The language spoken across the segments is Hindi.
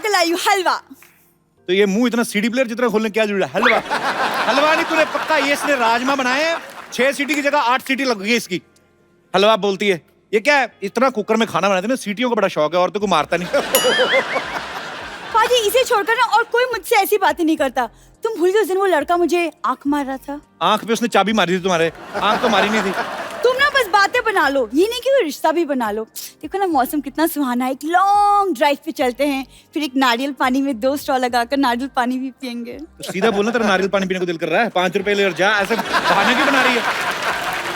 के लाई हूँ हलवा। तो ये मुंह इतना सीडी प्लेयर जितना खोलने क्या जरूरत है? हलवा हलवा नहीं तूने पक्का, ये इसने राजमा बनाए हैं, 6 सीटी की जगह 8 सीटी लग गई इसकी। हलवा बोलती है, ये क्या है? इतना कुकर में खाना बनाते ना, सीटियों का बड़ा शौक है, औरतों को मारता नहीं। पाजी इसे छोड़कर ना और कोई मुझसे ऐसी बातें नहीं करता। तुम भूल गए उस दिन वो लड़का मुझे आंख मार रहा था। आंख पे उसने चाबी मारी थी तुम्हारे, आंख तो मारी नहीं थी। तुम ना बस बातें बना लो, ये नहीं कि वो रिश्ता भी बना लो। देखो ना मौसम कितना सुहाना है, एक लॉन्ग ड्राइव पे चलते हैं, फिर एक नारियल पानी में 2 स्ट्रॉ लगाकर नारियल पानी भी पियेंगे। तो सीधा बोलना, तेरा नारियल पानी पीने को दिल कर रहा है, 5 रुपए ले और जा, ऐसे बहाने क्यों बना रही है?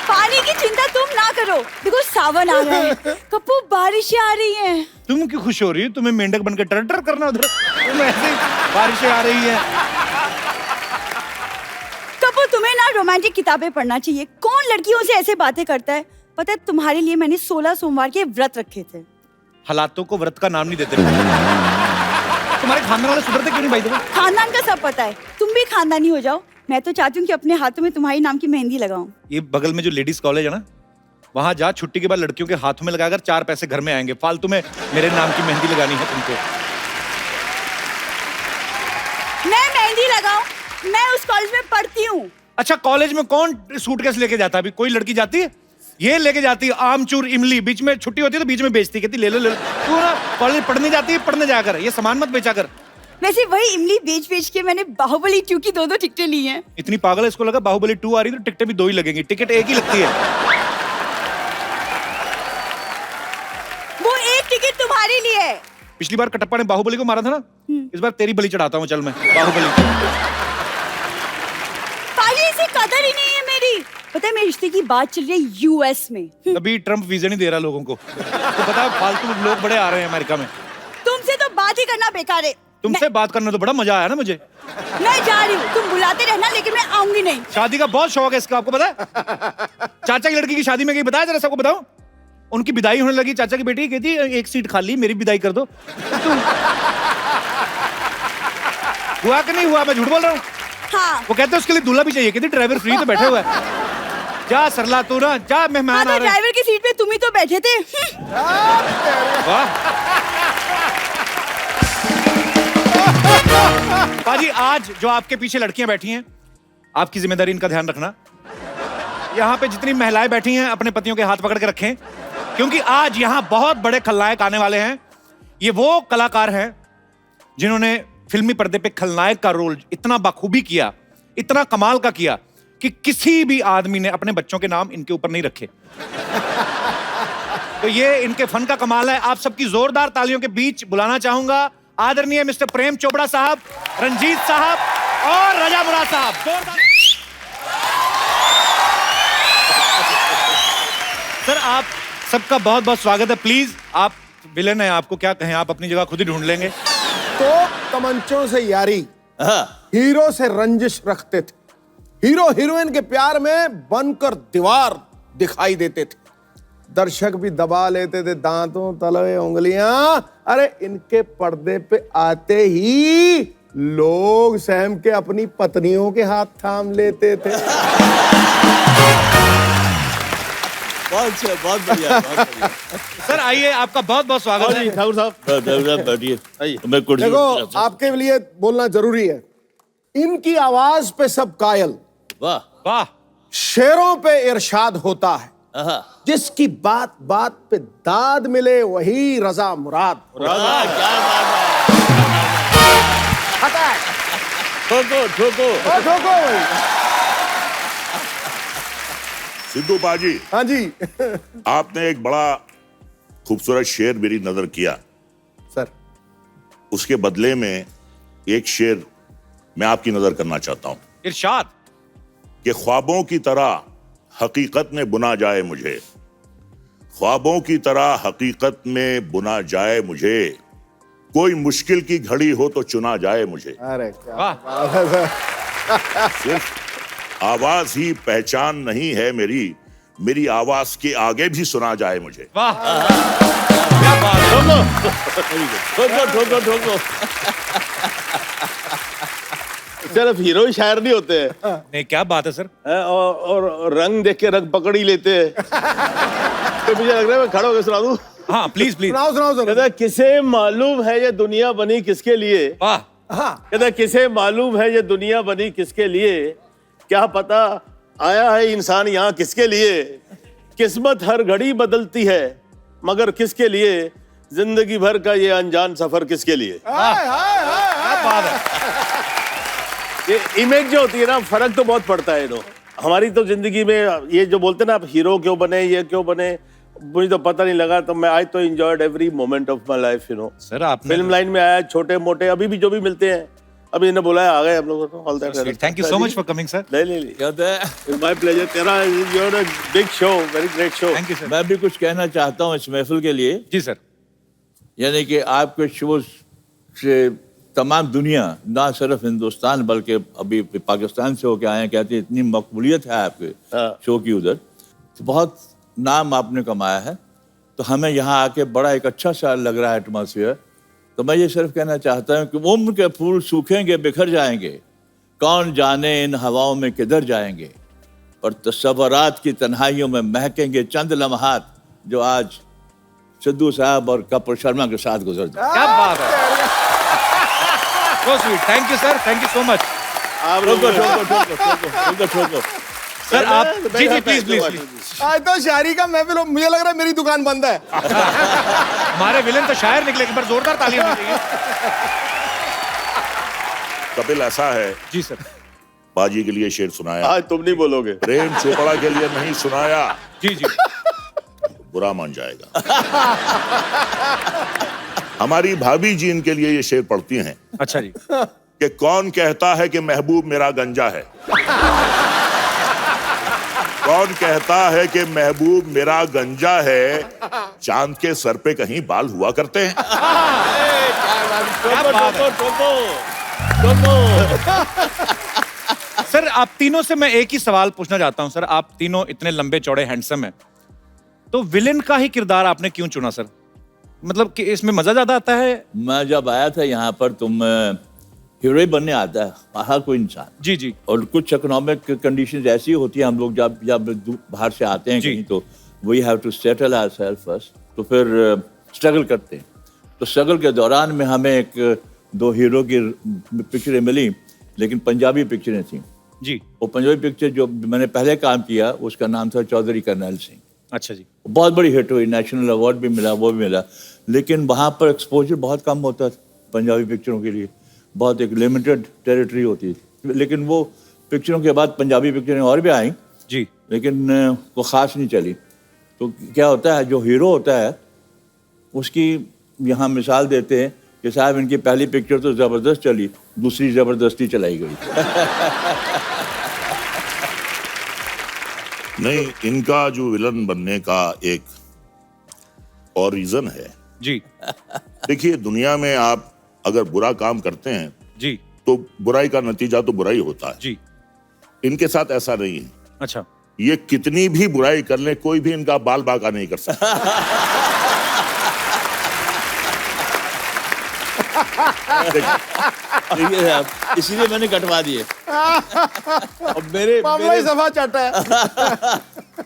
पानी की चिंता तुम ना करो, देखो सावन आ रहा है, कप्पू बारिशें आ रही हैं। तुम क्यों खुश हो रही हो? तुम्हें मेंढक बनकर टर टर करना उधर, तुम ऐसे बारिशें आ रही है। कप्पू तुम्हें ना रोमांटिक किताबें पढ़ना चाहिए। कौन लड़कियों से ऐसे बातें करता है? पता है तुम्हारे लिए मैंने 16 सोमवार के व्रत रखे थे। हालातों को व्रत का नाम नहीं देते। तुम्हारे खानदान वाले सुधरते क्यों नहीं भाई? तुम्हें खानदान का सब पता है, तुम भी खानदानी हो जाओ। मैं तो चाहती हूँ कि अपने हाथों में तुम्हारी नाम की मेहंदी लगाऊं। ये बगल में जो लेडीज कॉलेज है ना, वहां जा, छुट्टी के बाद लड़कियों के हाथों में लगाकर 4 पैसे घर में आएंगे। फालतू में मेरे नाम की मेहंदी लगानी है तुमको। मैं मेहंदी लगाऊं? मैं उस कॉलेज में पढ़ती हूँ। अच्छा, कॉलेज में कौन सूटकेस लेके जाता है? अभी कोई लड़की जाती है? ये लेके जाती है आमचूर इमली, बीच में छुट्टी होती है तो बीच में बेचती, कहती ले लो ले लो। तू ना कॉलेज पढ़ने जाती है, पढ़ने जाकर ये सामान मत बेचा कर। वैसे वही इमली बेच के मैंने बाहुबली 2 की 2 टिकटें ली हैं। इतनी पागल है, इसको लगा बाहुबली 2 आ रही है तो टिकटें भी 2 ही लगेंगी। टिकट एक ही लगती है। वो एक टिकट तुम्हारे लिए है। पिछली बार कटप्पा ने बाहुबली को मारा था ना, इस बार तेरी बलि चढ़ाता हूँ। चल मैं बाहुबली। पाजी इसे कदर ही नहीं है मेरी। पता है मेरे रिश्ते की बात चल रही है यूएस में। अभी ट्रम्प वीजा नहीं दे रहा लोगों को, तो पता है फालतू लोग बड़े आ रहे हैं अमेरिका में। तुमसे तो बात ही करना बेकार है। तुमसे बात करना तो बड़ा मजा आया ना मुझे। मैं जा रही हूँ, तुम बुलाते रहना, लेकिन मैं आऊंगी नहीं। शादी का बहुत शौक है इसका, आपको पता है? चाचा की लड़की की शादी में गई, बताया जरा सबको बताओ। उनकी विदाई होने लगी, चाचा की बेटी कहती 1 सीट खाली, मेरी विदाई कर दो। हुआ कि नहीं हुआ? मैं झूठ बोल रहा हूँ? हाँ। वो कहते हैं उसके लिए दूल्हा भी चाहिए, कहती ड्राइवर फ्री तो बैठे हुआ है। जा सरला तू ना जा, मेहमान आ रहे हैं। ड्राइवर की सीट पे तुम ही तो बैठे थे। वाह पाजी, आज जो आपके पीछे लड़कियां बैठी हैं, आपकी जिम्मेदारी इनका ध्यान रखना। यहाँ पे जितनी महिलाएं बैठी हैं अपने पतियों के हाथ पकड़ के रखें, क्योंकि आज यहाँ बहुत बड़े खलनायक आने वाले हैं। ये वो कलाकार हैं जिन्होंने फिल्मी पर्दे पे खलनायक का रोल इतना बखूबी किया, इतना कमाल का किया कि किसी भी आदमी ने अपने बच्चों के नाम इनके ऊपर नहीं रखे। तो ये इनके फन का कमाल है। आप सबकी जोरदार तालियों के बीच बुलाना चाहूंगा आदरणीय मिस्टर प्रेम चोपड़ा साहब, रंजीत साहब और रजा मुराद साहब। सर आप सबका बहुत बहुत स्वागत है। प्लीज, आप विलेन हैं, आपको क्या कहें, आप अपनी जगह खुद ही ढूंढ लेंगे। तो तमंचों से यारी, हीरो से रंजिश रखते थे, हीरो हीरोइन के प्यार में बनकर दीवार दिखाई देते थे, दर्शक भी दबा लेते थे दांतों तलवे उंगलियां। अरे इनके पर्दे पे आते ही लोग सहम के अपनी पत्नियों के हाथ थाम लेते थे। बहुत अच्छा, बहुत बढ़िया, बहुत बढ़िया। सर आइए, आपका बहुत बहुत स्वागत है। ठाकुर साहब बैठिए। मैं कुर्सी देखो, आपके लिए बोलना जरूरी है। इनकी आवाज पे सब कायल, वाह वाह। शेरों पे इरशाद होता है, जिसकी बात बात पे दाद मिले वही रजा मुराद। क्या बात है। ठोको ठोको ठोको भाई। सिद्धू बाजी, हाँ जी। आपने एक बड़ा खूबसूरत शेर मेरी नजर किया सर, उसके बदले में एक शेर मैं आपकी नजर करना चाहता हूं इरशाद। कि ख्वाबों की तरह हकीकत में बुना जाए मुझे, ख्वाबों की तरह हकीकत में बुना जाए मुझे, कोई मुश्किल की घड़ी हो तो चुना जाए मुझे। अरे क्या वाह। बात है सर। सिर्फ आवाज ही पहचान नहीं है मेरी, मेरी आवाज के आगे भी सुना जाए मुझे। वाह क्या बात है। ठोको ठोको ठोको। सिर्फ हीरो ही शायर नहीं होते हैं, नहीं क्या बात है सर। और रंग देख के रंग पकड़ ही लेते हैं। तो मुझे लग रहा है मैं खड़ा होकर सुना दूं। हाँ प्लीज प्लीज। सुनाओ सुनाओ सुनाओ। कहता है, किसे मालूम है ये दुनिया बनी किसके लिए? वाह। हाँ कहता है, किसे मालूम है ये दुनिया बनी किसके लिए? क्या पता आया है इंसान यहाँ किसके लिए? किस्मत हर घड़ी बदलती है मगर किसके लिए? जिंदगी भर का ये अनजान सफर किसके लिए? हाय, हाय, हाय, हाय। बात है। ये इमेज जो होती है ना, फर्क तो बहुत पड़ता है। तो हमारी तो जिंदगी में ये जो बोलते हैं ना, आप हीरो क्यों बने, ये क्यों बने, मुझे तो पता नहीं लगा। तो मैं आज तो enjoyed every moment of my life, you know. Sir आपने फिल्म लाइन में आया, छोटे मोटे अभी भी जो भी मिलते हैं, अभी इन्हें बुलाया, आ गए हम लोग। All that, thank you so much for coming sir. ले कहते हैं माय प्लेजर। तेरा your a big show, very great show. Thank you sir. मैं भी कुछ कहना चाहता हूँ इस महफिल के लिए। जी सर। यानी कि आपके शो से तमाम दुनिया, ना सिर्फ हिंदुस्तान बल्कि अभी पाकिस्तान से होके आए हैं, कहते हैं इतनी मकबूलियत है आपके शो की उधर, तो बहुत नाम आपने कमाया है। तो हमें यहाँ आके बड़ा एक अच्छा सा लग रहा है एटमॉस्फेयर। तो मैं ये सिर्फ कहना चाहता हूँ कि उम्र के फूल सूखेंगे बिखर जाएंगे, कौन जाने इन हवाओं में किधर जाएंगे, और तस्वरात की तन्हाइयों में महकेंगे चंद लम्हात जो आज सिद्धू साहब और कपूर शर्मा के साथ गुजर जाए। क्या बात है। So sweet. Thank you sir, thank you so much. आप ठोको। सर आप जी जी प्लीज प्लीज प्लीज। आज तो शायरी का महफिल हो, मुझे लग रहा है मेरी दुकान बंद है। हमारे विलेन तो शायर निकले, एक बार जोरदार तालियां होनी चाहिए। कपिल ऐसा है, जी सर। बाजी के लिए शेर सुनाया, आज तुम नहीं बोलोगे। प्रेम चोपड़ा के लिए नहीं सुनाया, जी जी। बुरा मान जाएगा। हमारी भाभी जी इनके लिए ये शेर पढ़ती हैं अच्छा जी। कि कौन कहता है कि महबूब मेरा गंजा है, कौन कहता है कि महबूब मेरा गंजा है, चांद के सर पे कहीं बाल हुआ करते हैं। सर आप तीनों से मैं एक ही सवाल पूछना चाहता हूं। सर आप तीनों इतने लंबे चौड़े हैंडसम हैं, तो विलेन का ही किरदार आपने क्यों चुना सर? मतलब कि इसमें मजा ज्यादा आता है? मैं जब आया था यहाँ पर, तुम हीरो बनने आता है हर कोई इंसान। जी जी। और कुछ इकोनॉमिक कंडीशंस ऐसी होती है, हम लोग जब जब बाहर से आते हैं कहीं, तो we have to settle ourselves first, तो फिर स्ट्रगल करते हैं। तो स्ट्रगल के दौरान में हमें एक दो हीरो की पिक्चरें मिली, लेकिन पंजाबी पिक्चरें थी जी। वो पंजाबी पिक्चर जो मैंने पहले काम किया उसका नाम था चौधरी करनैल सिंह। अच्छा जी। बहुत बड़ी हिट हुई, नेशनल अवार्ड भी मिला, वो भी मिला, लेकिन वहाँ पर एक्सपोजर बहुत कम होता था पंजाबी पिक्चरों के लिए, बहुत एक लिमिटेड टेरिटरी होती थी। लेकिन वो पिक्चरों के बाद पंजाबी पिक्चरें और भी आई जी, लेकिन वो ख़ास नहीं चली। तो क्या होता है, जो हीरो होता है उसकी यहाँ मिसाल देते हैं कि साहब इनकी पहली पिक्चर तो ज़बरदस्त चली, दूसरी ज़बरदस्ती चलाई गई। नहीं, इनका जो विलन बनने का एक और रीजन है जी देखिए, दुनिया में आप अगर बुरा काम करते हैं जी तो बुराई का नतीजा तो बुराई होता है। जी। इनके साथ ऐसा नहीं है। अच्छा। ये कितनी भी बुराई कर ले, कोई भी इनका बाल बांका नहीं कर सकता। इसीलिए मैंने कटवा दिए। अब मेरे मामला ही सफा चाटा है।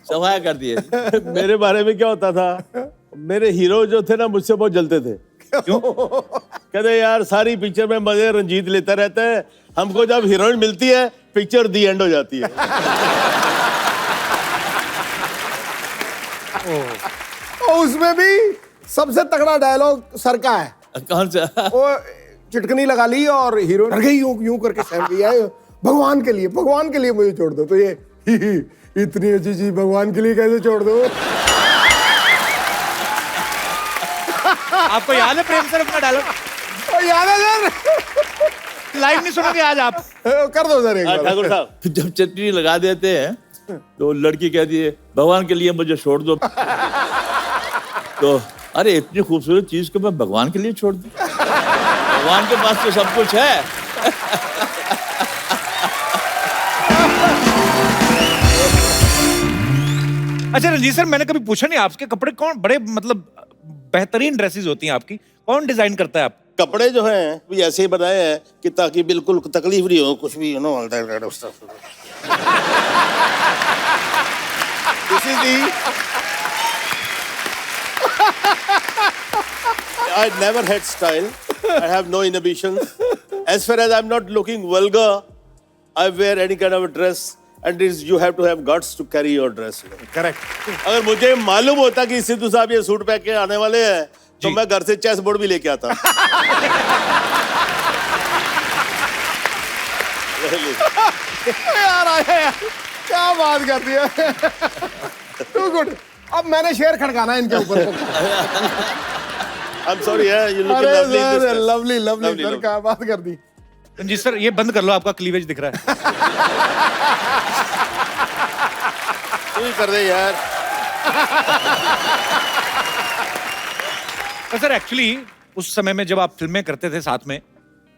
सफाया कर दिए। मेरे बारे में क्या होता था, मेरे हीरो जो थे ना मुझसे बहुत जलते थे। क्यों? कहते यार सारी पिक्चर में मजे रंजीत लेता रहता है, हमको जब हीरोइन मिलती है पिक्चर दी एंड हो जाती है। और उसमें भी सबसे तगड़ा डायलॉग सर का है। कौन सा? वो चिटकनी लगा ली और हीरो डर गई, यूं यूं करके सहम गई है, भगवान के लिए मुझे छोड़ दो। तो ये इतनी अच्छी चीज भगवान के लिए कैसे छोड़ दो? आपको याद है प्रेम सर अपना डायलॉग? याद है सर? लाइव नहीं सुनोगे आज आप? कर दो सर एक बार। ठाकुर साहब जब चटनी लगा देते हैं तो लड़की कहती है भगवान के लिए मुझे छोड़ दो। तो अरे इतनी खूबसूरत चीज को मैं भगवान के लिए छोड़ दूं? भगवान के पास तो सब कुछ है। अच्छा रंजीत सर, मैंने कभी पूछा नहीं आपके कपड़े कौन बड़े मतलब बेहतरीन ड्रेसेस होती हैं आपकी, कौन डिजाइन करता है आप? कपड़े जो हैं भी ऐसे ही बनाए हैं कि ताकि बिल्कुल तकलीफ नहीं हो, कुछ भी no I never had style. I have no inhibitions. As far as I'm not looking vulgar, I wear any kind of a dress, and you have to have guts to carry your dress. Correct. अगर मुझे मालूम होता कि सिद्धू साहब ये सूट पहन के आने वाले हैं, तो मैं घर से चेस बोर्ड भी लेके आता। यार आया यार, क्या बात कर दी है। Too good. अब मैंने शेर खड़काना है इनके ऊपर। I'm sorry, yeah, you look अरे lovely in this sir, dress. Lovely lovely Lovely, sir, lovely. क्या बात कर दी। जी सर, ये बंद कर लो, आपका क्लीवेज दिख रहा है। तू ही कर दे यार। तो सर एक्चुअली उस समय में जब आप फिल्में करते थे साथ में,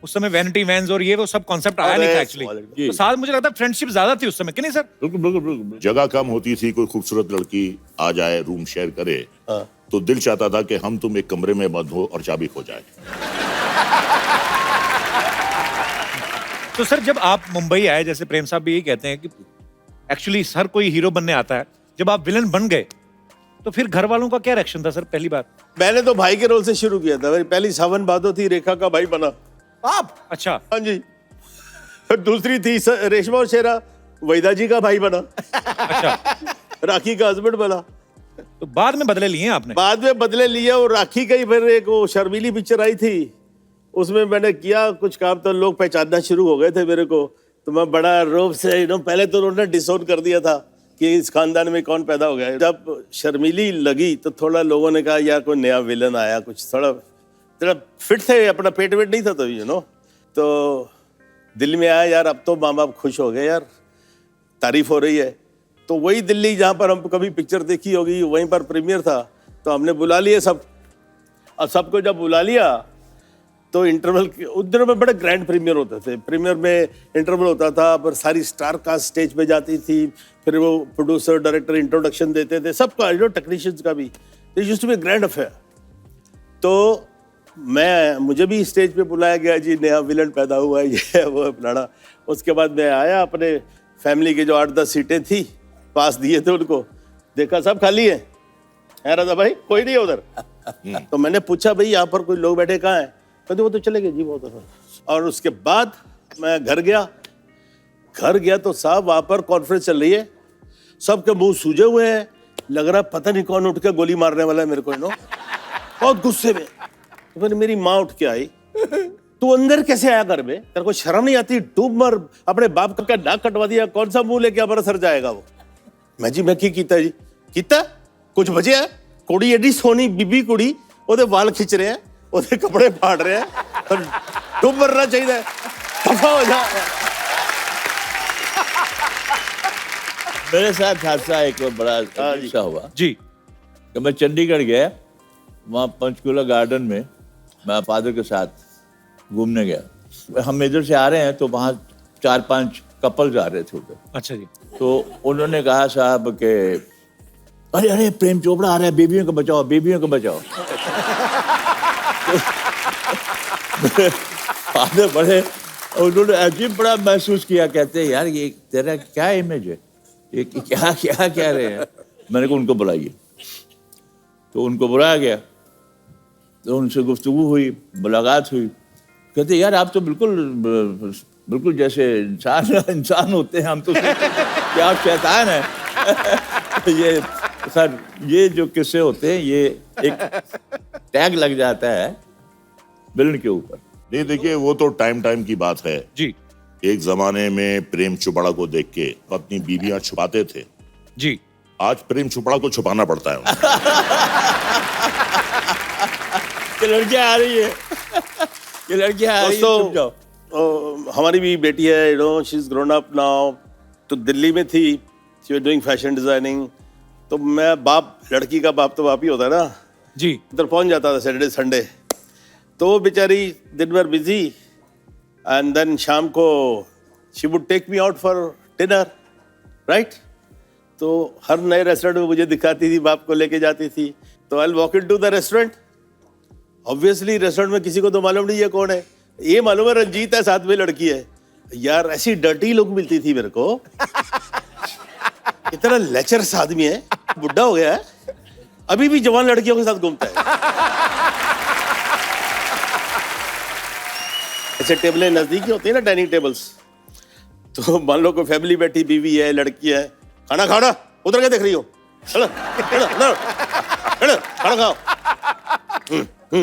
उस समय वैनिटी वैन्स और ये वो सब कॉन्सेप्ट आया नहीं था एक्चुअली। जी। तो साथ मुझे लगता है फ्रेंडशिप ज्यादा थी उस समय, कि नहीं सर? बिल्कुल बिल्कुल बिल्कुल। जगह कम होती थी, कोई खूबसूरत लड़की आ जाए, रूम शेयर करे, तो दिल चाहता था कि हम तुम एक कमरे में बंद हो और चाबी खो जाए। तो सर जब आप मुंबई आए, जैसे प्रेम साहब भी यही कहते हैं कि एक्चुअली हर कोई हीरो बनने आता है, जब आप विलन बन गए तो फिर घर वालों का क्या रिएक्शन था सर पहली बार? मैंने तो भाई के रोल से शुरू किया था। मेरी पहली सावन भादो थी, रेखा का भाई बना। आप अच्छा। हाँ जी। दूसरी थी रेशमा और शेरा, वैदा जी का भाई बना। अच्छा, राखी का हस्बैंड बना। तो बाद में बदले लिए आपने? बाद में बदले लिया, और राखी का ही फिर एक वो शर्मीली पिक्चर आई थी, उसमें मैंने किया कुछ काम, तो लोग पहचानना शुरू हो गए थे मेरे को। तो मैं बड़ा रोब से पहले तो उन्होंने डिसोन कर दिया था कि इस खानदान में कौन पैदा हो गया। जब शर्मीली लगी तो थोड़ा लोगों ने कहा यार कोई नया विलन आया, कुछ थोड़ा फिट थे, अपना पेट वेट नहीं था तभी तो दिल्ली में आया यार, अब तो माँ बाप खुश हो गए यार, तारीफ हो रही है। तो वही दिल्ली जहाँ पर हम कभी पिक्चर देखी होगी, वहीं पर प्रीमियर था, तो हमने बुला लिए सब। अब सबको जब बुला लिया तो इंटरवल उस दिनों में बड़े ग्रैंड प्रीमियर होते थे। प्रीमियर में इंटरवल होता था, पर सारी स्टार कास्ट स्टेज पे जाती थी, फिर वो प्रोड्यूसर डायरेक्टर इंट्रोडक्शन देते थे, सबका टेक्नीशियंस का भी। It used to be grand affair. तो मुझे भी स्टेज पे बुलाया गया, जी नया विलन पैदा हुआ है, ये वो फलाना। उसके बाद मैं आया, अपने फैमिली की जो 8-10 सीटें थी पास दिए थे उनको, देखा सब खाली है राजा भाई, कोई नहीं है उधर। तो मैंने पूछा भाई यहाँ पर कोई लोग बैठे कहाँ हैं? कहते वो तो चले गए जी, वो तो। और उसके बाद मैं घर गया तो साहब वहाँ पर कॉन्फ्रेंस चल रही है, सबके मुंह सूजे हुए हैं, लग रहा पता नहीं कौन उठ के गोली मारने वाला है मेरे को, बहुत गुस्से में। तो फिर मेरी माँ उठ के आई, तू अंदर कैसे आया घर में, तेरे को शर्म नहीं आती? डूब मर, अपने बाप का नाक कटवा दिया, कौन सा मुंह लेके हमारा सर जाएगा वो? मैं की कीता जी, कीता कुछ बचे है? कुड़ी एडी सोनी बीबी कुड़ी, ओदे वाल खिंच रहे हैं, ओदे कपड़े फाड़ रहे हैं, तो डूब मरना चाहिए, दफा हो जा। मेरे साथ हादसा एक बड़ा अच्छा हुआ जी। कि मैं चंडीगढ़ गया, वहाँ पंचकूला गार्डन में मैं फादर के साथ घूमने गया। हम इधर से आ रहे हैं तो वहाँ 4-5 कपल्स आ रहे थे उधर। अच्छा जी। तो उन्होंने कहा साहब के अरे अरे प्रेम चोपड़ा आ रहा है, बेबियों को बचाओ, बेबियों को बचाओ। फादर बड़े, उन्होंने अजीब बड़ा महसूस किया, कहते हैं यार ये तेरा क्या इमेज है, ये क्या क्या कह रहे हैं। मैंने कहा उनको बुलाइए, तो उनको बुलाया गया, तो उनसे गुफ्तगू हुई, मुलाकात हुई। कहते यार आप तो बिल्कुल जैसे इंसान होते हैं, हम तो क्या आप शैतान है। ये सर ये जो किस्से होते हैं, ये एक टैग लग जाता है विलन के ऊपर। नहीं देखिए, वो तो टाइम की बात है जी। एक जमाने में प्रेम चोपड़ा को देख के अपनी बीवियां छुपाते थे जी। आज प्रेम चोपड़ा को छुपाना पड़ता है उन्हें। ये लड़कियां आ रही है, ये लड़कियां आ रही है, छुप जाओ। हमारी भी बेटी है, she is grown up now. तो दिल्ली में थी, she was doing fashion designing. तो मैं बाप, लड़की का बाप तो बाप ही होता है ना जी। इधर पहुंच जाता था सैटरडे संडे। तो वो बेचारी दिन भर बिजी, एंड देन शाम को she would take me out for dinner, right. तो हर नए रेस्टोरेंट में मुझे दिखाती थी, बाप को लेके जाती थी। तो I walk in to the restaurant. Obviously restaurant में किसी को तो मालूम नहीं है कौन है, ये मालूम है रंजीत है, साथ में लड़की है। यार ऐसी डर्टी लुक मिलती थी मेरे को, इतना लेचरस आदमी है, बुढ़ा हो गया है, अभी भी जवान लड़कियों के साथ घूमता है। ऐसे टेबलें नजदीकी होती है ना, डाइनिंग टेबल्स। तो मान लो कोई फैमिली बैठी, बीवी है, लड़की है, खाना खाना, उधर क्या देख रही हो, चलो चलो चलो चलो खाना खाओ।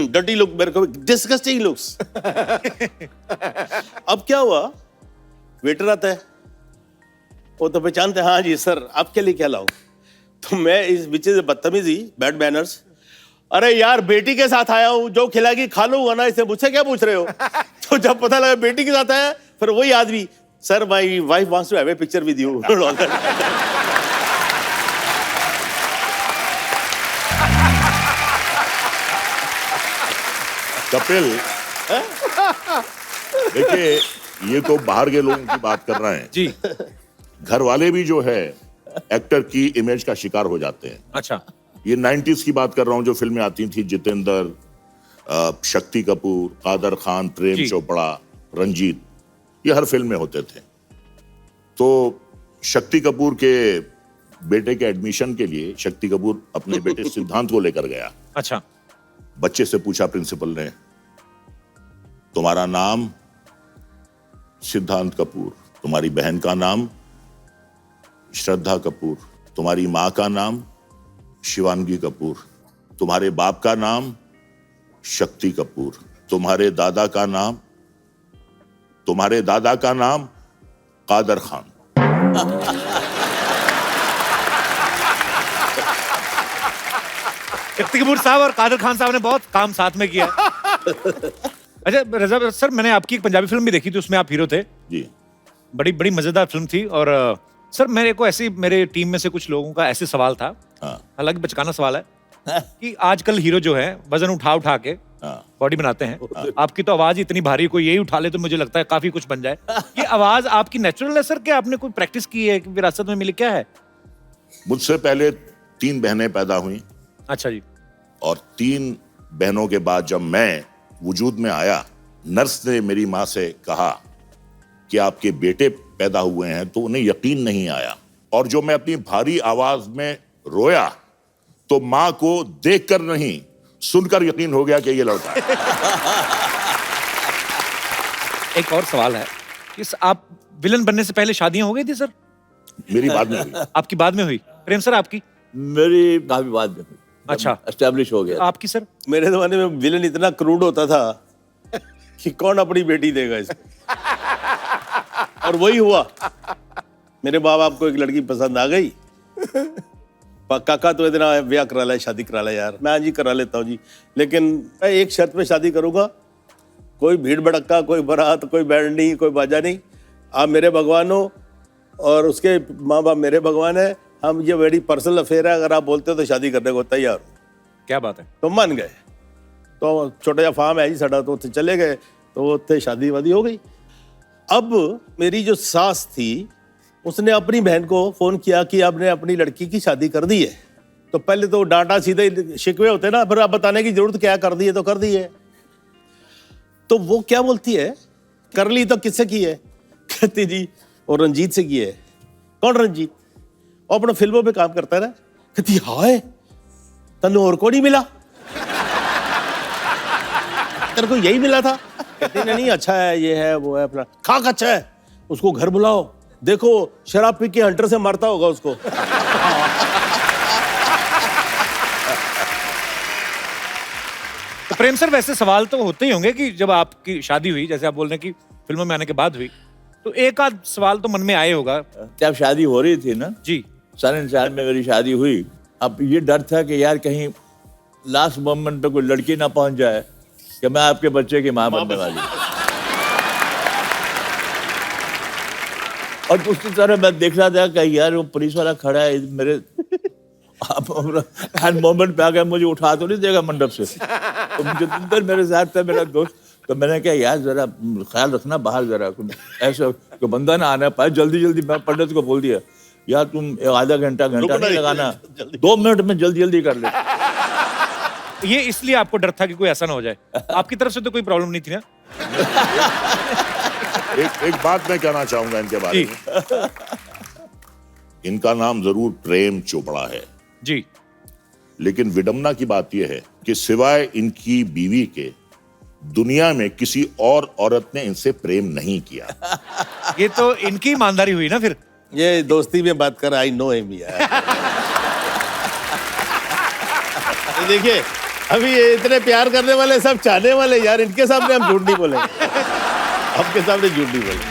डर्टी लुक, मेरे को डिस्गस्टिंग लुक्स। अब क्या हुआ, वेटर आता है, वो तो पहचानते हैं, हाँ जी सर आपके लिए क्या लाऊं। तो मैं इस बीचे से बदतमीजी, बैड मैनर्स, अरे यार बेटी के साथ आया हूं, जो खिलाएगी खा लूंगा ना, इसे मुझसे क्या पूछ रहे हो। तो जब पता लगा बेटी के साथ आया, फिर वही आदमी, sir my wife wants to have a picture with you. Kapil, देखिए ये तो बाहर के लोगों की बात कर रहे हैं जी। घर वाले भी जो है एक्टर की इमेज का शिकार हो जाते हैं। अच्छा, ये 90s की बात कर रहा हूं, जो फिल्में आती थी, जितेंद्र, शक्ति कपूर, कादर खान, प्रेम जी। चोपड़ा, रंजीत, ये हर फिल्म में होते थे। तो शक्ति कपूर के बेटे के एडमिशन के लिए शक्ति कपूर अपने बेटे सिद्धांत को लेकर गया। अच्छा, बच्चे से पूछा प्रिंसिपल ने, तुम्हारा नाम सिद्धांत कपूर, तुम्हारी बहन का नाम श्रद्धा कपूर, तुम्हारी मां का नाम शिवांगी कपूर, तुम्हारे बाप का नाम शक्ति कपूर, तुम्हारे दादा का नाम कादर खान। शक्ति कपूर साहब और कादर खान साहब ने बहुत काम साथ में किया। अच्छा रजा सर, मैंने आपकी एक पंजाबी फिल्म भी देखी थी, उसमें आप हीरो थे। जी, बड़ी बड़ी मजेदार फिल्म थी। और सर मेरे को ऐसी, मेरे टीम में से कुछ लोगों का ऐसे सवाल था, हाँ, हालांकि बचकाना सवाल है, कि आजकल हीरो जो है वजन उठा उठा के हाँ। बॉडी बनाते हैं। आपकी तो आवाज इतनी भारी, कोई यही उठा ले तो मुझे लगता है काफी कुछ बन जाए। ये आवाज आपकी नेचुरल है सर, क्या आपने कोई प्रैक्टिस की है, विरासत में मिली, क्या है? मुझसे पहले 3 बहनें पैदा हुई, अच्छा जी। और 3 बहनों के बाद जब मैं वजूद में आया, नर्स ने मेरी मां से कहा कि आपके बेटे पैदा हुए हैं, तो उन्हें यकीन नहीं आया। और जो मैं अपनी भारी आवाज में रोया, तो मां को देखकर नहीं सुनकर यकीन हो गया कि ये लड़का है। एक और सवाल है, इस आप विलन बनने से पहले शादियां हो गई थी सर? मेरी बाद में हुई। आपकी बाद में हुई? प्रेम सर आपकी? मेरी काफी बाद में हुई। अच्छा, एस्टेब्लिश हो गया। आपकी सर? मेरे जमाने में विलन इतना क्रूड होता था कि कौन अपनी बेटी देगा इसको। और वही हुआ, मेरे बाप बाप को एक लड़की पसंद आ गई, काका तो इतना ब्याह करा ले, शादी करा ले यार। मैं हाँ जी करा लेता हूँ जी, लेकिन मैं एक शर्त पे शादी करूंगा, कोई भीड़ भड़क्का, कोई बारात, कोई बैंड नहीं, कोई बाजा नहीं। आप मेरे भगवान हो और उसके माँ बाप मेरे भगवान है। हम ये बड़ी पर्सनल अफेयर है, अगर आप बोलते हो तो शादी करने को तैयार हो। क्या बात है। तो मान गए। तो छोटा सा फार्म है जी साडा, तो उत्थे चले गए, तो उत्थे शादी वादी हो गई। अब मेरी जो सास थी, उसने अपनी बहन को फोन किया कि आपने अपनी लड़की की शादी कर दी है। तो पहले तो डांटा सीधे शिकवे होते ना, फिर आप बताने की जरूरत क्या, कर दी है तो कर दी है। तो वो क्या बोलती है, कर ली तो किससे की है? कहती जी और रंजीत से की है। कौन रंजीत? वो अपने फिल्मों पे काम करता है ना। कहती हाय तन्नू और को नहीं मिला, तेरे को यही मिला था? कहती नहीं अच्छा है, ये है वो है, अपना खाक अच्छा है, उसको घर बुलाओ, देखो शराब पी के हंटर से मारता होगा उसको। तो प्रेम सर वैसे सवाल तो होते ही होंगे कि जब आपकी शादी हुई, जैसे आप बोल रहे हैं कि फिल्मों में आने के बाद हुई, तो एक आध सवाल तो मन में आए होगा। जब शादी हो रही थी ना जी, 94 में मेरी शादी हुई। अब ये डर था कि यार कहीं लास्ट मोमेंट पे कोई लड़की ना पहुंच जाए कि मैं आपके बच्चे की मां बनने वाली। और दूसरी तरह मैं देख रहा था कि यार वो पुलिस वाला खड़ा है मेरे हर मोमेंट पे आ गया, मुझे उठा तो नहीं देगा मंडप से। तो जितेंद्र मेरे साथ था, मेरा दोस्त। तो मैंने कहा यार जरा ख्याल रखना बाहर, जरा ऐसा कोई बंदा ना आना पाए। जल्दी जल्दी मैं पंडित को बोल दिया, यार तुम आधा घंटा नहीं लगाना, 2 मिनट में जल्दी जल्दी कर ले। ये इसलिए आपको डर था कि कोई ऐसा ना हो जाए। आपकी तरफ से तो कोई प्रॉब्लम नहीं थी ना? एक बात मैं कहना चाहूंगा इनके बारे में। इनका नाम जरूर प्रेम चोपड़ा है जी, लेकिन विडम्बना की बात यह है कि सिवाय इनकी बीवी के दुनिया में किसी और औरत ने इनसे प्रेम नहीं किया। ये तो इनकी ईमानदारी हुई ना फिर। ये दोस्ती में बात कर, आई नो हिम यार। ये देखिए, अभी ये इतने प्यार करने वाले सब चाहने वाले यार, इनके सामने हम झूठ नहीं बोलेंगे, आपके सामने झूठ नहीं बोलेंगे।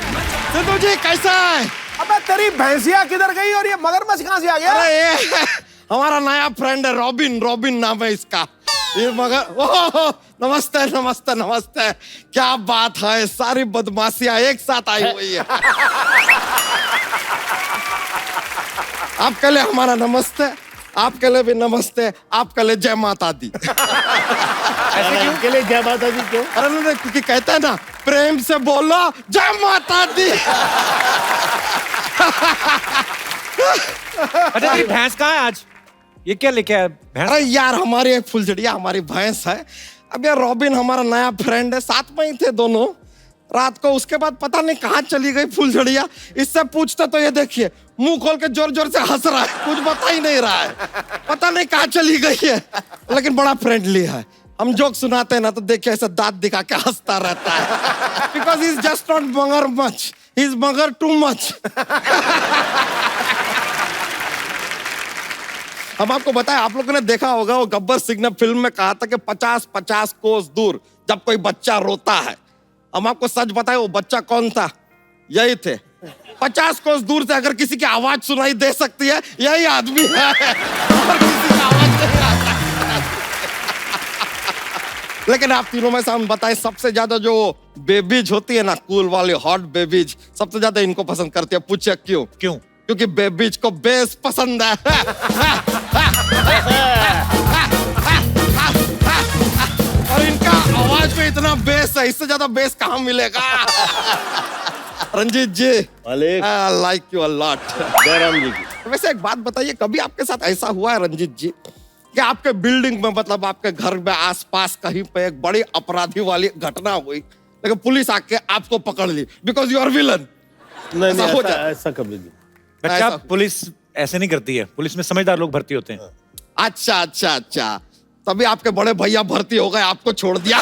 सिद्धू जी कैसा है? अबे तेरी भैंसिया किधर गई और ये मगरमच्छ कहाँ से आ गया? अरे ये हमारा नया फ्रेंड है, रॉबिन। रॉबिन नाम है इसका। ये मगर ओह, नमस्ते नमस्ते नमस्ते। क्या बात है, सारी बदमाशियां एक साथ आई हुई है। आपके लिए हमारा नमस्ते, आपके लिए भी नमस्ते, आपके लिए जय माता दी। अरे इनके लिए जय माता दी क्यों? अरे नहीं, क्योंकि कहते हैं ना, प्रेम से बोलो जय माता दी। अच्छा ये भैंस कहाँ है आज? ये क्या लेके आया भैंस? अरे यार, हमारी एक फुलझड़िया हमारी भैंस है। अब यार रॉबिन हमारा नया फ्रेंड है, साथ में ही थे दोनों रात को। उसके बाद पता नहीं कहाँ चली गई फुलझड़िया। इससे पूछते तो ये देखिए मुंह खोल के जोर जोर से हंस रहा है, कुछ बता ही नहीं रहा है, पता नहीं कहाँ चली गई है। लेकिन बड़ा फ्रेंडली है। हम जोक सुनाते हैं ना तो देखिए ऐसा दांत दिखा के हंसता रहता है। बिकॉज इज जस्ट नॉट मगर मच, ही इज मगर टू मच। हम आपको बताएं, आप लोगों ने देखा होगा वो गब्बर सिंह ने फिल्म में कहा था कि 50-50 कोस दूर जब कोई बच्चा रोता है। हम आपको सच बताएं, वो बच्चा कौन था? यही थे। 50 कोस दूर से अगर किसी की आवाज सुनाई दे सकती है, यही आदमी है। और किसी की आवाज नहीं आ सकती। लेकिन आप तीनों में से हम बताएं, सबसे ज्यादा जो बेबीज होती है ना, कूल वाली हॉट बेबीज, सबसे ज्यादा इनको पसंद करती है। पूछे क्यों? क्यों? क्योंकि बेबीज को बेस पसंद है। और इनका आवाज में इतना बेस है, इससे ज्यादा बेस कहाँ मिलेगा? रंजीत जी, मालिक, I like you a lot. Jairam ji की। वैसे एक बात बताइए, कभी आपके साथ ऐसा हुआ है रंजीत जी कि आपके बिल्डिंग में, मतलब आपके घर में आसपास कहीं पे एक बड़ी अपराधी वाली घटना हुई, लेकिन पुलिस आके आपको पकड़ ली बिकॉज यू आर विलन? नहीं ऐसा हो जाता? ऐसा कभी नहीं। बच्चा, ऐसा- पुलिस ऐसे नहीं करती है। पुलिस में समझदार लोग भर्ती होते हैं। अच्छा अच्छा अच्छा, तभी आपके बड़े भैया भर्ती हो गए, आपको छोड़ दिया।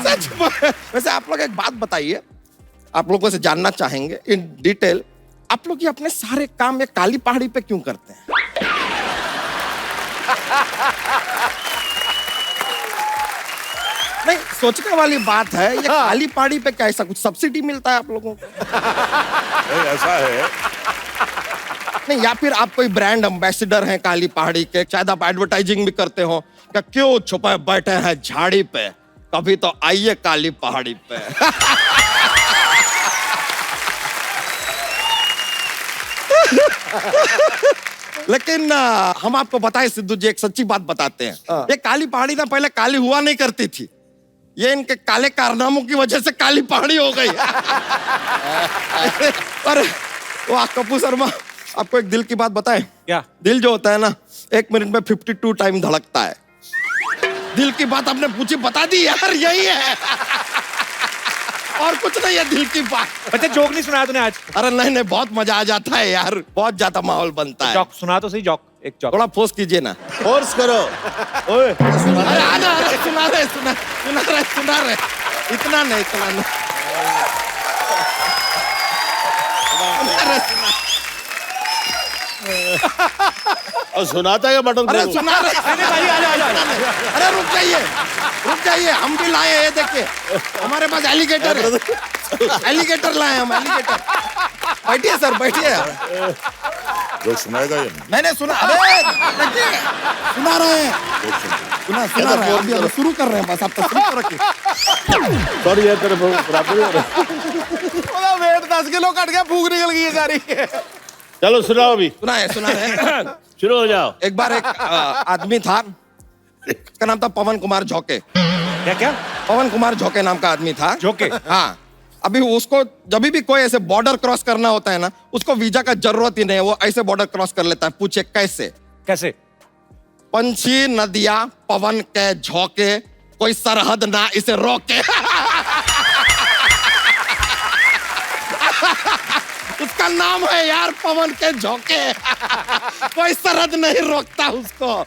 सच में। वैसे आप लोग एक बात बताइए, आप लोगों से जानना चाहेंगे इन डिटेल, आप लोग ये अपने सारे काम ये काली पहाड़ी पे क्यों करते हैं? नहीं, सोचने वाली बात है। ये काली पहाड़ी पे क्या ऐसा कुछ सब्सिडी मिलता है आप लोगों को? ऐसा है, नहीं, या फिर आप कोई ब्रांड एम्बेसडर हैं काली पहाड़ी के, शायद आप एडवर्टाइजिंग भी करते हो। क्या क्यों छुपे बैठे हैं झाड़ी पे, कभी तो आइए काली पहाड़ी पे। लेकिन हम आपको बताएं सिद्धू जी, एक सच्ची बात बताते हैं। ये काली पहाड़ी ना पहले काली हुआ नहीं करती थी, ये इनके काले कारनामों की वजह से काली पहाड़ी हो गई। अरे वाह कपूर शर्मा, आपको एक दिल की बात बताएं? क्या? दिल जो होता है ना, 1 मिनट में 52 टाइम धड़कता है। दिल की बात आपने पूछी, बता दी यार, यही है। और कुछ नहीं है दिल की बात। अच्छा जोक नहीं सुनाया तूने आज? अरे नहीं नहीं, बहुत मजा आ जाता है यार, बहुत ज्यादा माहौल बनता है। जोक सुना तो सही, जोक, एक जोक। थोड़ा फोर्स कीजिए ना। फोर्स करो। ओए, अरे आना, अरे सुना रहे, इतना नहीं, इतना नहीं। अरे सुना, और सुनाता है बटन? अरे सुना रहे। भाई आ जा। अरे रुक जाइए, हम भी लाए, ये देखिए हमारे पास एलिगेटर है। एलिगेटर लाए हम, एलिगेटर। बैठिए सर, बैठिए। जो सुनाएगा ये मैंने सुना, अरे देखिए, सुना रहे हैं, सुना रहे हैं, अभी शुरू कर रहे हैं, बस आप तो शुरू कर रखिए। सॉरी यार, तेरे बराबर हो रहा है। वेट 10 किलो कट गया, भूख निकल गई है सारी। चलो सुनाओ अभी। सुना है। शुरू हो जाओ। एक बार एक आदमी था, उसका नाम था पवन कुमार झोंके। क्या? पवन कुमार झोंके नाम का आदमी था। झोंके? हाँ। अभी उसको जब भी कोई ऐसे बॉर्डर क्रॉस करना होता है ना, उसको वीजा का जरूरत ही नहीं है, वो ऐसे बॉर्डर क्रॉस कर लेता है। पूछे कैसे? कैसे? पंछी नदियां पवन के झोंके, कोई सरहद ना इसे रोके। उसका नाम है यार पवन के झोंके। कोई सरहद नहीं रोकता उसको।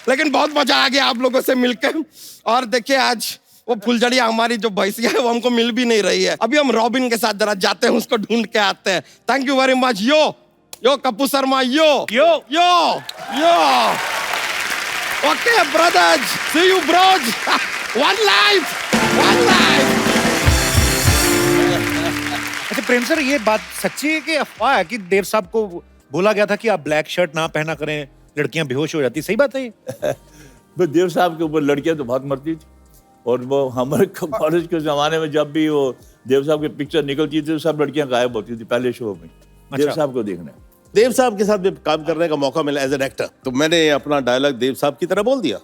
लेकिन बहुत मजा आ गया आप लोगों से मिलकर। और देखिए आज वो फुलझड़िया हमारी जो भैंसिया है वो हमको मिल भी नहीं रही है। अभी हम रॉबिन के साथ जरा जाते हैं, उसको ढूंढ के आते हैं। Thank you very much. Yo Kappu Sharma, yo yo yo. Okay brothers, see you bros. One life. अच्छा प्रेम सर, ये बात सच्ची है कि अफवाह है कि देव साहब को बोला गया था कि आप ब्लैक शर्ट ना पहना करें, लड़कियां बेहोश हो जाती, सही बात है ये? तो देव साहब के ऊपर लड़कियां तो बहुत मरती थी, और वो हमारे कॉलेज के जमाने में जब भी वो देव साहब की पिक्चर निकलती थी तो सब लड़कियां गायब होती थी पहले शो में देव साहब को देखने। देव साहब के साथ भी काम करने का मौका मिला एज एन एक्टर, तो मैंने अपना डायलॉग देव साहब की तरह बोल दिया।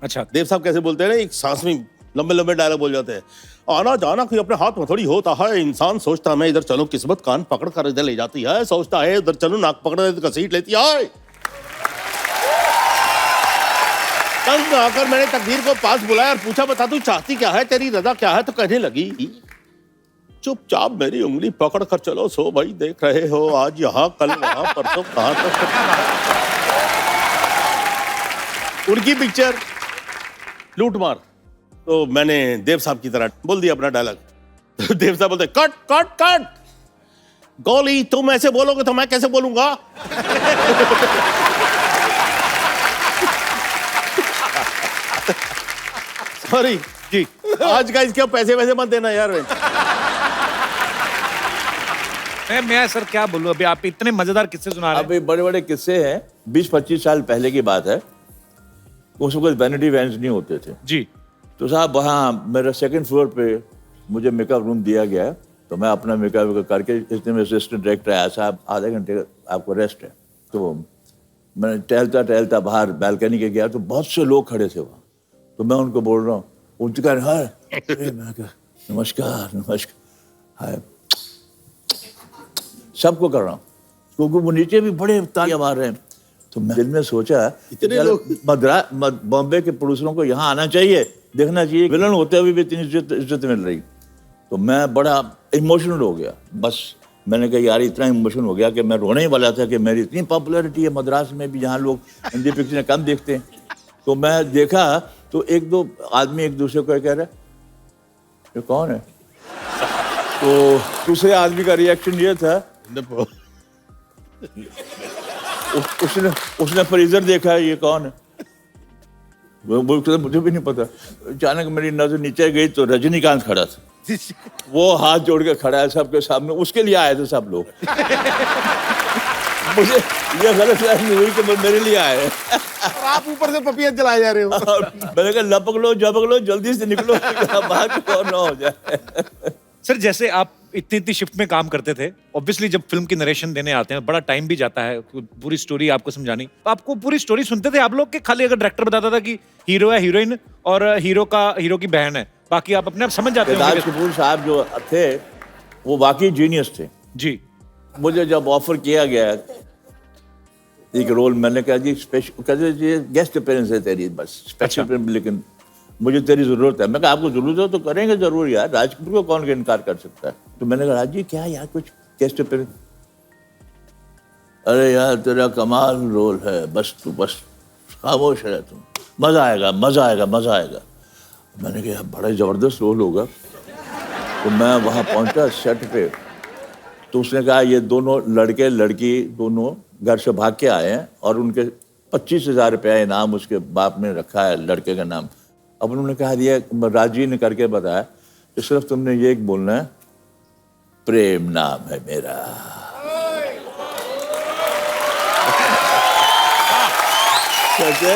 अच्छा, देव साहब कैसे बोलते हैं ना, एक सांस में लंबे लंबे डायलॉग बोल जाते हैं। आना जाना कोई अपने हाथ में थोड़ी होता है, इंसान सोचता मैं इधर चलूं, किस्मत कान पकड़ कर इधर ले जाती है, सोचता है उधर चलूं, नाक पकड़ कर घसीट लेती है। तंग आकर मैंने तकदीर को पास बुलाया और पूछा, बता तू चाहती क्या है, तेरी रजा क्या है? तो कहने लगी, चुपचाप मेरी उंगली पकड़ कर चलो, सो भाई देख रहे हो आज यहाँ कल वहां परसों कहां तक। उनकी पिक्चर लूटमार, तो मैंने देव साहब की तरह बोल दिया अपना डायलॉग। देव साहब बोलते कट कट कट, गोली तुम ऐसे बोलोगे तो मैं कैसे बोलूंगा? सॉरी जी। आज का इसके पैसे वैसे मत देना यार। मैं सर क्या बोलूं, अभी आप इतने मजेदार किस्से सुना रहे हैं। अभी बड़े बड़े किस्से हैं, 20-25 साल पहले की बात है। उस वक्त वैनिटी वैन्स नहीं होते थे जी। तो साहब वहाँ मेरा 2nd फ्लोर पे मुझे मेकअप रूम दिया गया, तो मैं अपना मेकअप करके, इसने मेरे असिस्टेंट डायरेक्टर आया, साहब आधे घंटे आपको रेस्ट है। तो मैं टहलता बाहर बालकनी के गया तो बहुत से लोग खड़े थे वहाँ, तो मैं उनको बोल रहा हूँ, उनके कह रहे हैं नमस्कार हाय, सबको कर रहा हूँ क्योंकि वो नीचे भी बड़े तालियां मार रहे हैं। तो मैं दिल में सोचा इतने लोग बॉम्बे के प्रोड्यूसरों को यहाँ आना चाहिए, देखना चाहिए, विलन होते हुए भी इतनी इज्जत मिल रही। तो मैं बड़ा इमोशनल हो गया। बस मैंने कहा यार इतना इमोशनल हो गया कि मैं रोने ही वाला था कि मेरी इतनी पॉपुलैरिटी है मद्रास में भी, जहाँ लोग हिंदी पिक्चरें कम देखते हैं। तो मैं देखा तो 1-2 आदमी एक दूसरे को कह रहे ये कौन है? तो दूसरे आदमी का रिएक्शन ये था, उसने फ्रीजर देखा, ये कौन है? वो मुझे भी नहीं पता। अचानक मेरी नजर नीचे गई तो रजनीकांत खड़ा था, वो हाथ जोड़ के खड़ा है सबके सामने, उसके लिए आए थे सब लोग। मुझे ये गलत फहमी हुई कि मेरे लिए आए हैं। आप ऊपर से पपियां जलाए जा रहे हो। मैंने कहा लपक लो झपक लो, जल्दी से निकलो, बात कौन ना हो जाए। सर जैसे आप इतनी शिफ्ट में काम करते थे, ऑब्वियसली जब फिल्म की नरेशन देने आते हैं बड़ा टाइम भी जाता है पूरी स्टोरी आपको समझानी। तो आपको पूरी स्टोरी सुनते थे आप लोग के खाली अगर डायरेक्टर बताता था कि हीरो है, हीरोइन और हीरो की बहन है, बाकी आप अपने आप समझ जाते थे? राज कपूर साहब जो थे वो वाकई जीनियस थे जी। मुझे जब ऑफर किया गया एक रोल, मैंने कहा जी स्पेशल, कहते जी गेस्ट अपीयरेंस है तेरी, बस स्पेशल, लेकिन मुझे तेरी जरूरत है। मैं कहा आपको जरूरत हो तो करेंगे जरूर यार, राज कपूर को कौन इनकार कर सकता है। तो मैंने कहा राज जी क्या यार कुछ गेस्ट अपीयरेंस? अरे यार तेरा कमाल रोल है, बस तू बस खामोश रह, तुम मजा आएगा मजा आएगा मजा आएगा। मैंने कहा बड़ा जबरदस्त रोल होगा। तो मैं वहाँ पहुंचा सेट पे, तो उसने कहा ये दोनों लड़के लड़की दोनों घर से भाग के आए हैं और उनके 25,000 रुपया इनाम उसके बाप ने रखा है लड़के का नाम। अब उन्होंने कहा दिया, राजी ने करके बताया कि सिर्फ तुमने ये एक बोलना है, प्रेम नाम है मेरा। कहते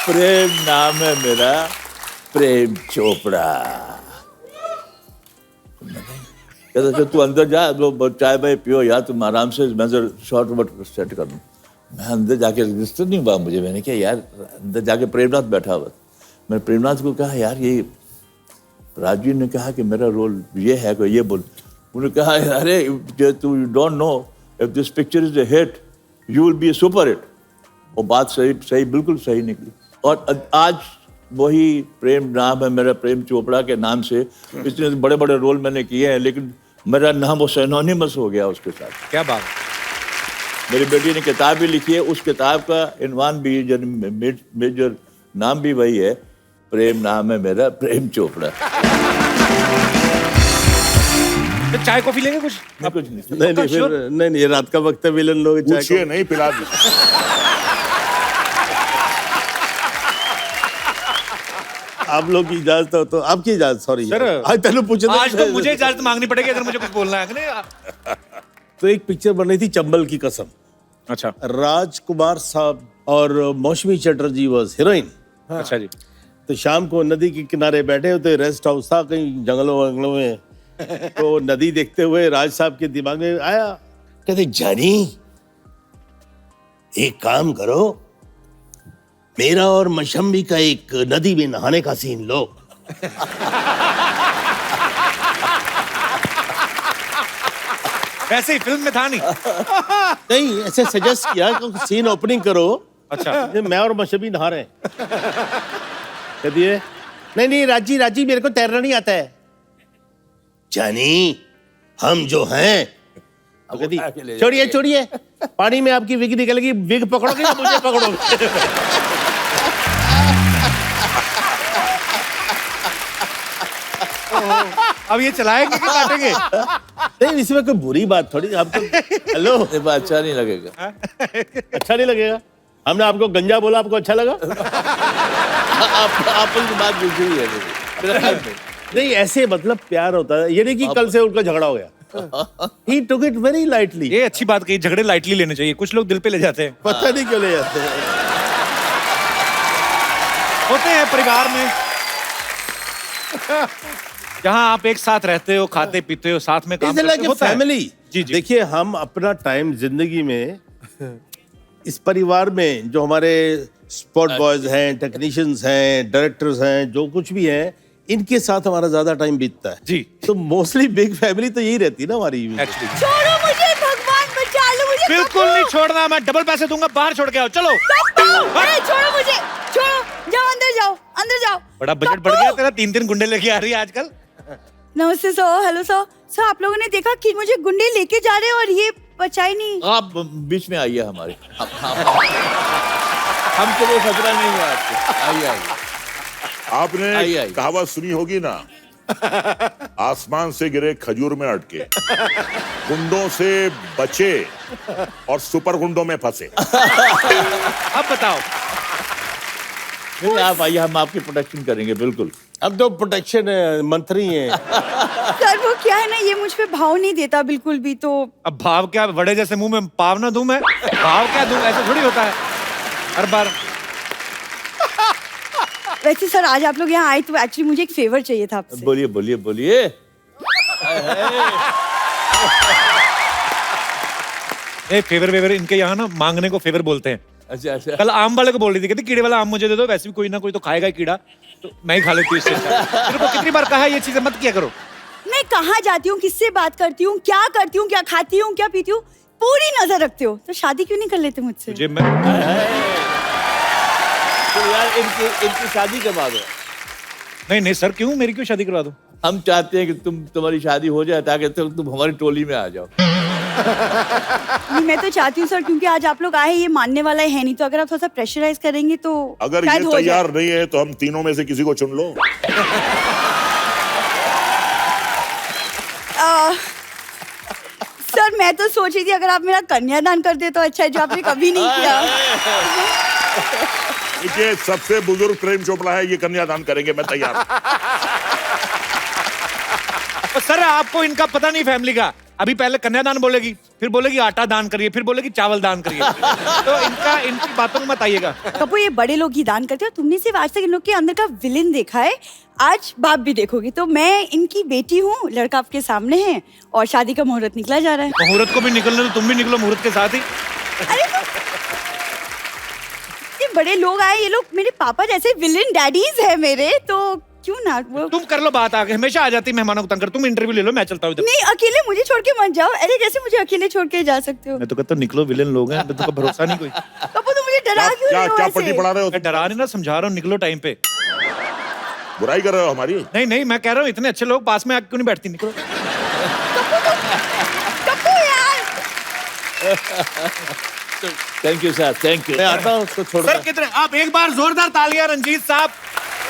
प्रेम नाम है मेरा, प्रेम चोपड़ा। कहते तू अंदर जा, तो चाय भाई पियो यार, तुम आराम से, मैं शॉर्ट वर्ट सेट कर दूँ। मैं अंदर जाके रजिस्टर नहीं हुआ मुझे, मैंने कहा यार अंदर जाके प्रेमनाथ बैठा हुआ। मैं प्रेमनाथ को कहा यार ये राजू ने कहा कि मेरा रोल ये है, कोई ये बोल। उन्होंने कहा अरे तू you don't know if this picture is a hit you will be a super hit. वो बात सही बिल्कुल सही निकली। और आज वही प्रेम नाम है मेरा, प्रेम चोपड़ा के नाम से इतने बड़े बड़े रोल मैंने किए हैं, लेकिन मेरा नाम वो सिनोनिमस हो गया उसके साथ। क्या बात। मेरी बेटी ने किताब भी लिखी है, उस किताब का इनवान भी मेजर नाम भी वही है, प्रेम नाम है मेरा, प्रेम चोपड़ा। तो चाय कॉफी लेंगे कुछ? कुछ नहीं। नहीं फिर नहीं, रात का वक्त है, विलन लोग चाय पूछिए नहीं, पिला दी। आप लोग की इजाजत हो तो आपकी इजाजत, सॉरी सर, आज तेनू पूछे आज तो मुझे इजाजत मांगनी पड़ेगी अगर मुझे कुछ बोलना है कि नहीं। तो एक पिक्चर बन रही थी चंबल की कसम, अच्छा राजकुमार साहब और मौसमी चटर्जी वाज हीरोइन। अच्छा जी। तो शाम को नदी के किनारे बैठे होते, रेस्ट हाउस था कहीं जंगलों वंगलों में, तो नदी देखते हुए राज साहब के दिमाग में आया, कहते जानी एक काम करो, मेरा और मशम्मी का एक नदी में नहाने का सीन लो। वैसे ही फिल्म में था नहीं। नहीं, ऐसे सजेस्ट किया कि सीन ओपनिंग करो। अच्छा। ये मैं और मशम्मी नहा रहे हैं। कह दिए नहीं राजी मेरे को तैरना नहीं आता है। जानी हम जो हैं, छोड़िए पानी में आपकी विग निकलेगी, विग पकड़ोगे या मुझे पकड़ोगे? अब ये चलाएंगे कि काटेंगे? नहीं, इसमें कोई बुरी बात थोड़ी। आपको हेलो, ये बात अच्छा नहीं लगेगा। अच्छा नहीं लगेगा? हमने आपको गंजा बोला, आपको अच्छा लगा? आप की बात दूसरी है। नहीं, ऐसे मतलब प्यार होता है, ये नहीं कि कल से उनका झगड़ा हो गया। He took it very lightly. ये अच्छी बात कही, झगड़े लाइटली लेने चाहिए, कुछ लोग दिल पे ले जाते हैं। पता नहीं क्यों ले जाते हैं। होते हैं परिवार में जहां आप एक साथ रहते हो, खाते पीते हो, साथ में काम करते हो, फैमिली। जी जी। देखिए, हम अपना टाइम जिंदगी में इस परिवार में जो हमारे स्पॉट बॉयज हैं, टेक्नीशियंस हैं, डायरेक्टर्स हैं, जो कुछ भी हैं, इनके साथ हमारा ज्यादा टाइम बीतता है। जी। तो मोस्टली बिग फैमिली तो यही रहती है ना हमारी। Actually। छोड़ो मुझे, भगवान बचा लो मुझे। बिल्कुल नहीं छोड़ना, मैं डबल पैसे दूंगा, बाहर छोड़ के आओ, चलो। छोड़ो मुझे, छोड़ो, जाओ अंदर जाओ। बड़ा बजट बढ़ गया तेरा, 3 गुंडे लेके आ रही है आजकल। नमस्ते सर, हेलो सर। सर, आप लोगों ने देखा कि मुझे गुंडे लेके जा रहे हैं और ये बचा ही नहीं। आप बीच में आइए हमारे, हमको वो खतरा नहीं है आपको। आइए। आपने कहावत सुनी होगी ना, आसमान से गिरे खजूर में अटके, गुंडों से बचे और सुपर गुंडों में फंसे। अब बताओ। नहीं, आप आइए, हम आपकी प्रोटेक्शन करेंगे बिल्कुल। अब तो प्रोटेक्शन मंत्री हैं। सर, वो क्या है ना, ये मुझ पे भाव नहीं देता बिल्कुल भी। तो अब भाव क्या, बड़े जैसे मुंह में पाव ना दूं मैं? भाव क्या दूं, ऐसा थोड़ी होता है हर बार। वैसे सर, आज आप लोग यहाँ आए तो एक्चुअली मुझे एक फेवर चाहिए था आपसे। बोलिए। फेवर वेवर इनके यहाँ ना मांगने को फेवर बोलते हैं। अच्छा। कल आम वाले को बोल रही थी, कहती कीड़े वाला आम मुझे दे दो, वैसे भी कोई ना कोई तो खाएगा ही कीड़ा, तो मैं ही खा लेती हूँ इससे। तेरे को कितनी बार कहा है ये चीजें मत किया करो। मैं कहाँ जाती हूँ, किससे बात करती हूँ, क्या करती हूँ, क्या खाती हूँ, क्या पीती हूँ, पूरी नजर रखते हो। तो शादी क्यों नहीं कर लेते मुझसे? मुझे मैं तो यार इनकी शादी कब आ गया? नहीं सर, क्यों, मेरी क्यों शादी करवा दो? हम चाहते हैं कि तुम्हारी शादी हो जाए ताकि तुम हमारी टोली में आ जाओ। नहीं, मैं तो चाहती हूँ सर, क्योंकि आज आप लोग आए, ये मानने वाला है नहीं, तो अगर आप थोड़ा सा प्रेशराइज करेंगे तो अगर शायद ये हो जाए। तैयार नहीं है तो हम तीनों में से किसी को चुन लो। सर, मैं तो सोच रही थी अगर आप मेरा कन्यादान कर दे तो अच्छा है, जो आपने कभी नहीं किया। देखिए, सबसे बुजुर्ग प्रेम चोपड़ा है, ये कन्यादान करेंगे, मैं तैयार हूं। तो सर, आपको इनका पता नहीं फैमिली का। अभी पहले कन्यादान बोलेगी, फिर बोलेगी आटा दान करिए, फिर बोलेगी चावल दान करिए। तो इनकी बातों में मत आइएगा। कपू, ये बड़े लोग ही दान करते हो, तुमने सिर्फ आज तक इन लोग के अंदर का विलेन देखा है, आज बाप भी देखोगी। तो मैं इनकी बेटी हूँ, लड़का आपके सामने है और शादी का मुहूर्त निकला जा रहा है। मुहूर्त को भी निकलने तो तुम भी निकलो मुहूर्त के साथ ही। अरे तो ये बड़े लोग आए, ये लोग मेरे पापा जैसे विलेन डैडीज है मेरे, तो क्यों ना वो तुम कर लो बात, आगे हमेशा आ जाती मेहमानों को तंग कर। तुम इंटरव्यू ले लो, मैं चलता हूँ इधर। नहीं, अकेले मुझे छोड़ के मत जाओ। अरे कैसे मुझे अकेले छोड़ के जा सकते हो? मैं तो कहता हूँ निकलो, विलेन लोग हैं, तुमको भरोसा नहीं कोई। कपूर तुम मुझे डरा क्यों क्या रहे हो क्या ऐसे? पट्टी पढ़ा रहे हो? मैं डरा नहीं ना, समझा रहा हूँ, निकलो टाइम पे। बुराई कर रहे हो हमारी? नहीं नहीं, मैं कह रहा हूँ इतने अच्छे लोग पास में आके क्यों नहीं बैठती, निकलो। कपूर यार, thank you sir, thank you. मैं आता हूँ उसको छोड़ सर कितने, आप एक बार जोरदार तालियां रंजीत साहब,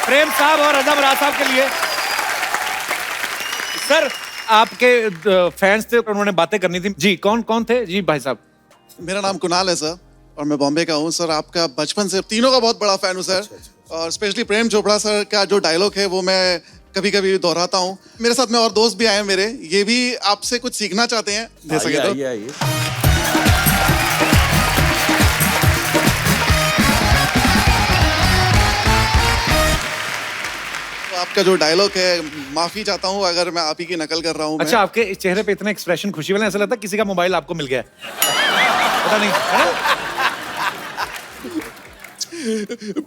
प्रेम साहब और अजम राज साहब के लिए। सर आपके फैंस थे, उन्होंने बातें करनी थी जी। कौन कौन थे जी? भाई साहब। मेरा नाम कुणाल है सर और मैं बॉम्बे का हूँ सर। आपका बचपन से तीनों का बहुत बड़ा फैन हूँ सर। और स्पेशली प्रेम चोपड़ा सर का जो डायलॉग है वो मैं कभी कभी दोहराता हूँ। मेरे साथ में और दोस्त भी आए हैं मेरे, ये भी आपसे कुछ सीखना चाहते हैं, दे सके तो। आइए। तो आपका जो डायलॉग है, माफी चाहता हूँ अगर मैं आप ही की नकल कर रहा हूँ। अच्छा, आपके इस चेहरे पे इतना एक्सप्रेशन खुशी वाला, ऐसा लगता है किसी का मोबाइल आपको मिल गया है। पता नहीं, है ना?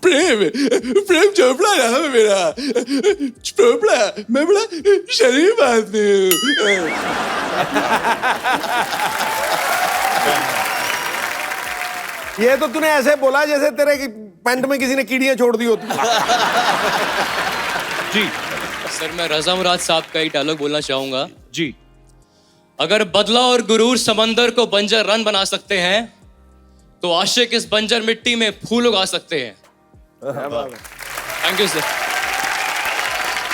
प्रेम चोपड़ा नाम है मेरा। चोपड़ा, मैं बड़ा शरीफ आदमी हूँ। ये तो तूने ऐसे बोला जैसे तेरे पैंट में किसी ने कीड़ियां छोड़ दी होती। जी सर मैं रज़ा मुराद साहब का एक डायलॉग बोलना चाहूंगा। जी। अगर बदला और गुरूर समंदर को बंजर रन बना सकते हैं तो आशिक इस बंजर मिट्टी में फूल उगा सकते हैं। Thank you sir.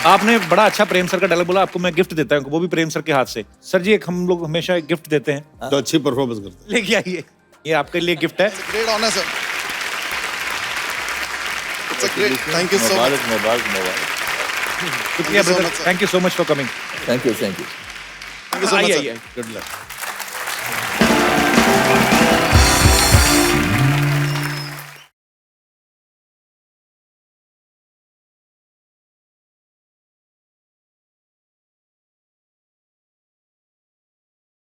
आपने बड़ा अच्छा प्रेम सर का डायलॉग बोला, आपको मैं गिफ्ट देता हूँ, वो भी प्रेम सर के हाथ से। सर जी, एक हम लोग हमेशा एक गिफ्ट देते हैं तो अच्छी परफॉर्मेंस करते लेके आइए, ये आपके लिए गिफ्ट है। Great honour sir. It's a great, thank you so much. मुबारक मुबारक मुबारक। शुक्रिया so brother, much, sir. Thank you so much for coming. Thank you, thank you. Thank you so much आइए सर। आइए, गुड लक।